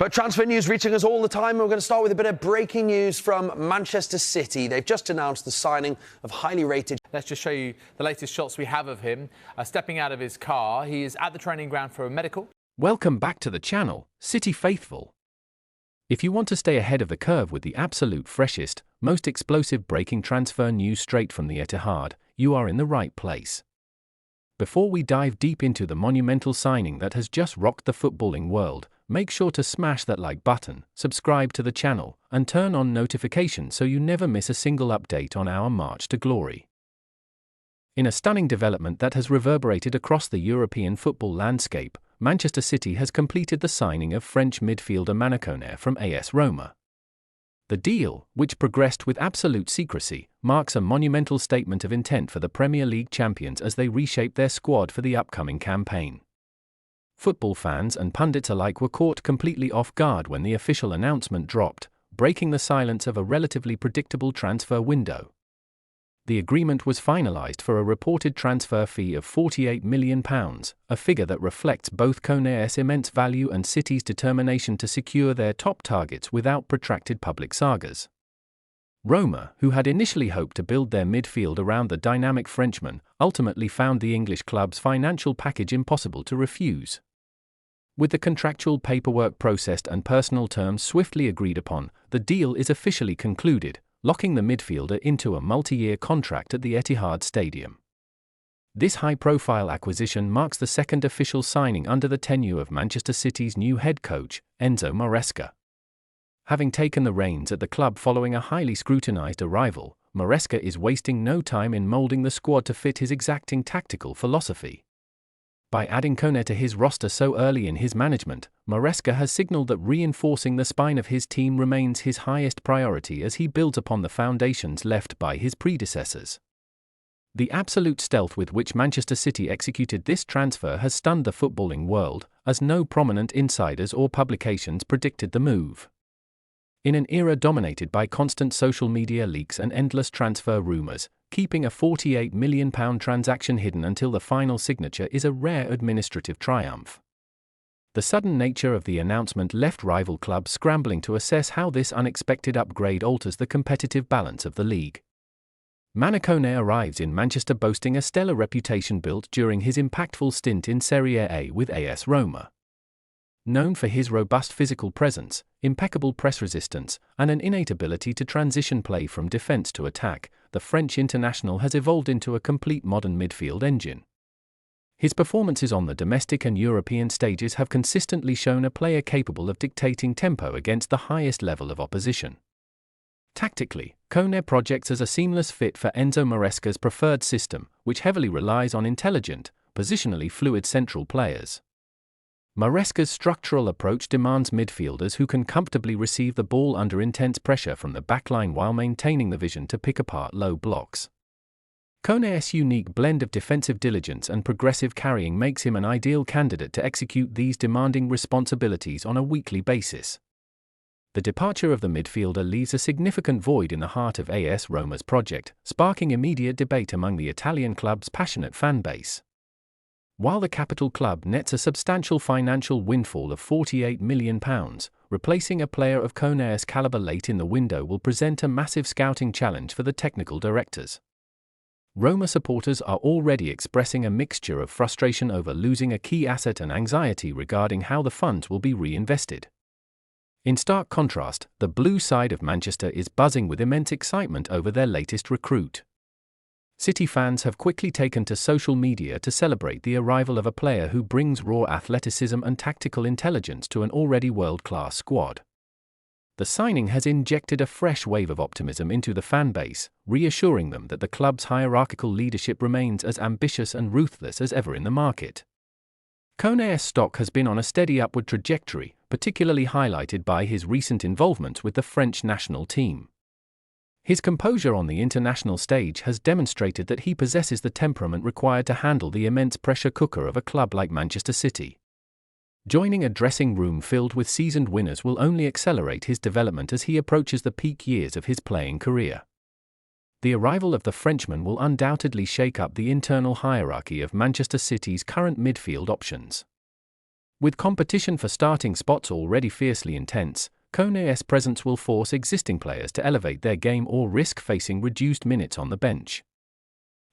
But transfer news reaching us all the time. We're going to start with a bit of breaking news from Manchester City. They've just announced the signing of highly rated... Let's just show you the latest shots we have of him stepping out of his car. He is at the training ground for a medical. Welcome back to the channel, City Faithful. If you want to stay ahead of the curve with the absolute freshest, most explosive breaking transfer news straight from the Etihad, you are in the right place. Before we dive deep into the monumental signing that has just rocked the footballing world, make sure to smash that like button, subscribe to the channel, and turn on notifications so you never miss a single update on our march to glory. In a stunning development that has reverberated across the European football landscape, Manchester City has completed the signing of French midfielder Manu Koné from AS Roma. The deal, which progressed with absolute secrecy, marks a monumental statement of intent for the Premier League champions as they reshape their squad for the upcoming campaign. Football fans and pundits alike were caught completely off guard when the official announcement dropped, breaking the silence of a relatively predictable transfer window. The agreement was finalized for a reported transfer fee of £48 million, a figure that reflects both Koné's immense value and City's determination to secure their top targets without protracted public sagas. Roma, who had initially hoped to build their midfield around the dynamic Frenchman, ultimately found the English club's financial package impossible to refuse. With the contractual paperwork processed and personal terms swiftly agreed upon, the deal is officially concluded, locking the midfielder into a multi-year contract at the Etihad Stadium. This high-profile acquisition marks the second official signing under the tenure of Manchester City's new head coach, Enzo Maresca. Having taken the reins at the club following a highly scrutinized arrival, Maresca is wasting no time in molding the squad to fit his exacting tactical philosophy. By adding Koné to his roster so early in his management, Maresca has signaled that reinforcing the spine of his team remains his highest priority as he builds upon the foundations left by his predecessors. The absolute stealth with which Manchester City executed this transfer has stunned the footballing world, as no prominent insiders or publications predicted the move. In an era dominated by constant social media leaks and endless transfer rumors, keeping a £48 million transaction hidden until the final signature is a rare administrative triumph. The sudden nature of the announcement left rival clubs scrambling to assess how this unexpected upgrade alters the competitive balance of the league. Manu Koné arrives in Manchester boasting a stellar reputation built during his impactful stint in Serie A with AS Roma. Known for his robust physical presence, impeccable press resistance, and an innate ability to transition play from defense to attack, the French international has evolved into a complete modern midfield engine. His performances on the domestic and European stages have consistently shown a player capable of dictating tempo against the highest level of opposition. Tactically, Koné projects as a seamless fit for Enzo Maresca's preferred system, which heavily relies on intelligent, positionally fluid central players. Maresca's structural approach demands midfielders who can comfortably receive the ball under intense pressure from the backline while maintaining the vision to pick apart low blocks. Koné's unique blend of defensive diligence and progressive carrying makes him an ideal candidate to execute these demanding responsibilities on a weekly basis. The departure of the midfielder leaves a significant void in the heart of AS Roma's project, sparking immediate debate among the Italian club's passionate fan base. While the capital club nets a substantial financial windfall of £48 million, replacing a player of Koné's caliber late in the window will present a massive scouting challenge for the technical directors. Roma supporters are already expressing a mixture of frustration over losing a key asset and anxiety regarding how the funds will be reinvested. In stark contrast, the blue side of Manchester is buzzing with immense excitement over their latest recruit. City fans have quickly taken to social media to celebrate the arrival of a player who brings raw athleticism and tactical intelligence to an already world-class squad. The signing has injected a fresh wave of optimism into the fan base, reassuring them that the club's hierarchical leadership remains as ambitious and ruthless as ever in the market. Koné's stock has been on a steady upward trajectory, particularly highlighted by his recent involvement with the French national team. His composure on the international stage has demonstrated that he possesses the temperament required to handle the immense pressure cooker of a club like Manchester City. Joining a dressing room filled with seasoned winners will only accelerate his development as he approaches the peak years of his playing career. The arrival of the Frenchman will undoubtedly shake up the internal hierarchy of Manchester City's current midfield options. With competition for starting spots already fiercely intense, Koné's presence will force existing players to elevate their game or risk facing reduced minutes on the bench.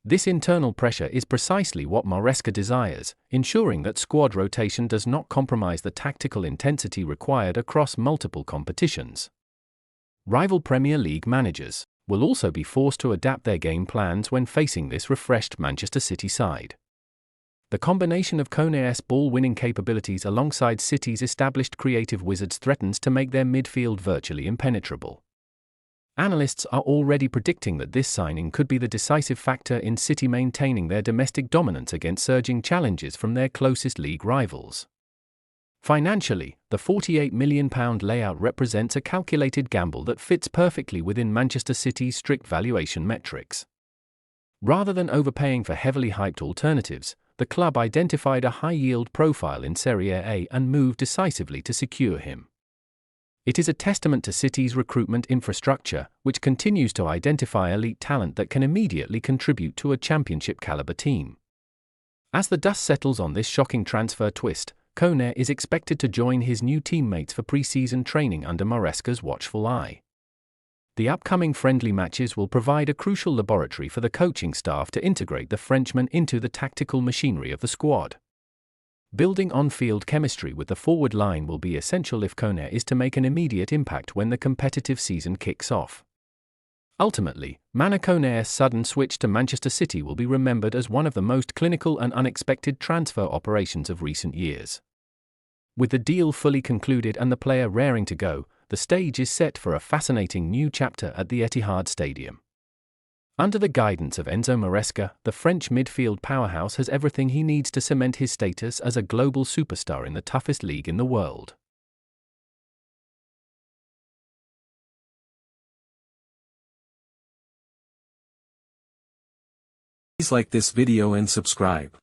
This internal pressure is precisely what Maresca desires, ensuring that squad rotation does not compromise the tactical intensity required across multiple competitions. Rival Premier League managers will also be forced to adapt their game plans when facing this refreshed Manchester City side. The combination of Koné's ball-winning capabilities alongside City's established creative wizards threatens to make their midfield virtually impenetrable. Analysts are already predicting that this signing could be the decisive factor in City maintaining their domestic dominance against surging challenges from their closest league rivals. Financially, the £48 million layout represents a calculated gamble that fits perfectly within Manchester City's strict valuation metrics. Rather than overpaying for heavily hyped alternatives, the club identified a high-yield profile in Serie A and moved decisively to secure him. It is a testament to City's recruitment infrastructure, which continues to identify elite talent that can immediately contribute to a championship-caliber team. As the dust settles on this shocking transfer twist, Koné is expected to join his new teammates for pre-season training under Maresca's watchful eye. The upcoming friendly matches will provide a crucial laboratory for the coaching staff to integrate the Frenchman into the tactical machinery of the squad. Building on-field chemistry with the forward line will be essential if Koné is to make an immediate impact when the competitive season kicks off. Ultimately, Manu Koné's sudden switch to Manchester City will be remembered as one of the most clinical and unexpected transfer operations of recent years. With the deal fully concluded and the player raring to go, the stage is set for a fascinating new chapter at the Etihad Stadium. Under the guidance of Enzo Maresca, the French midfield powerhouse has everything he needs to cement his status as a global superstar in the toughest league in the world. Please like this video and subscribe.